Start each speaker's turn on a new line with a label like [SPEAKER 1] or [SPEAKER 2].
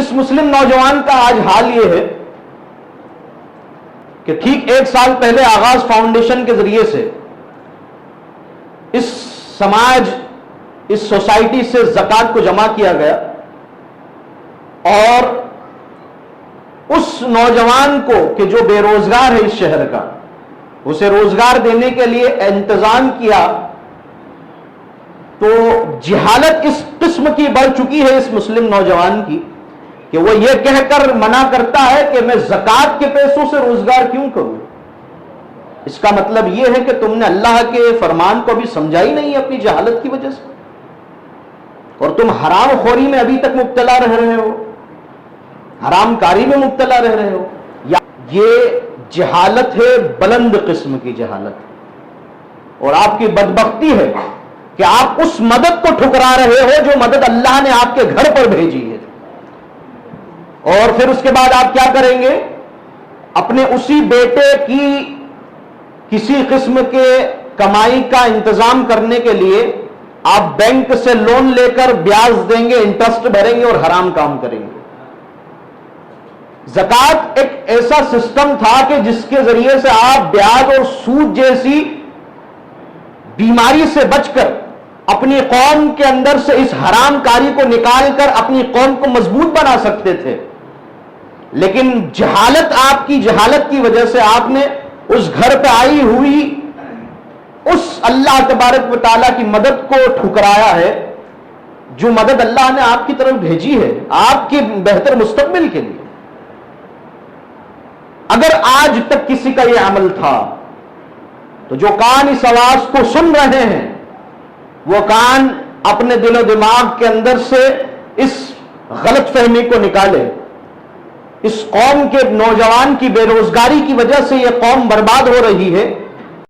[SPEAKER 1] اس مسلم نوجوان کا آج حال یہ ہے کہ ٹھیک 1 سال پہلے آغاز فاؤنڈیشن کے ذریعے سے اس سماج، اس سوسائٹی سے زکوٰۃ کو جمع کیا گیا اور اس نوجوان کو کہ جو بے روزگار ہے اس شہر کا، اسے روزگار دینے کے لیے انتظام کیا، تو جہالت اس قسم کی بڑھ چکی ہے اس مسلم نوجوان کی کہ وہ یہ کہہ کر منع کرتا ہے کہ میں زکوٰۃ کے پیسوں سے روزگار کیوں کروں۔ اس کا مطلب یہ ہے کہ تم نے اللہ کے فرمان کو بھی سمجھا ہی نہیں اپنی جہالت کی وجہ سے، اور تم حرام خوری میں ابھی تک مبتلا رہ رہے ہو، حرام کاری میں مبتلا رہ رہے ہو۔ یہ جہالت ہے، بلند قسم کی جہالت، اور آپ کی بدبختی ہے کہ آپ اس مدد کو ٹھکرا رہے ہو جو مدد اللہ نے آپ کے گھر پر بھیجی ہے، اور پھر اس کے بعد آپ کیا کریں گے؟ اپنے اسی بیٹے کی کسی قسم کے کمائی کا انتظام کرنے کے لیے آپ بینک سے لون لے کر بیاج دیں گے، انٹرسٹ بھریں گے اور حرام کام کریں گے۔ زکوٰۃ ایک ایسا سسٹم تھا کہ جس کے ذریعے سے آپ بیاج اور سود جیسی بیماری سے بچ کر اپنی قوم کے اندر سے اس حرام کاری کو نکال کر اپنی قوم کو مضبوط بنا سکتے تھے، لیکن جہالت، آپ کی جہالت کی وجہ سے آپ نے اس گھر پہ آئی ہوئی اس اللہ تبارک و تعالیٰ کی مدد کو ٹھکرایا ہے، جو مدد اللہ نے آپ کی طرف بھیجی ہے آپ کے بہتر مستقبل کے لیے۔ اگر آج تک کسی کا یہ عمل تھا تو جو کان اس آواز کو سن رہے ہیں وہ کان اپنے دل و دماغ کے اندر سے اس غلط فہمی کو نکالے۔ اس قوم کے نوجوان کی بے روزگاری کی وجہ سے یہ قوم برباد ہو رہی ہے،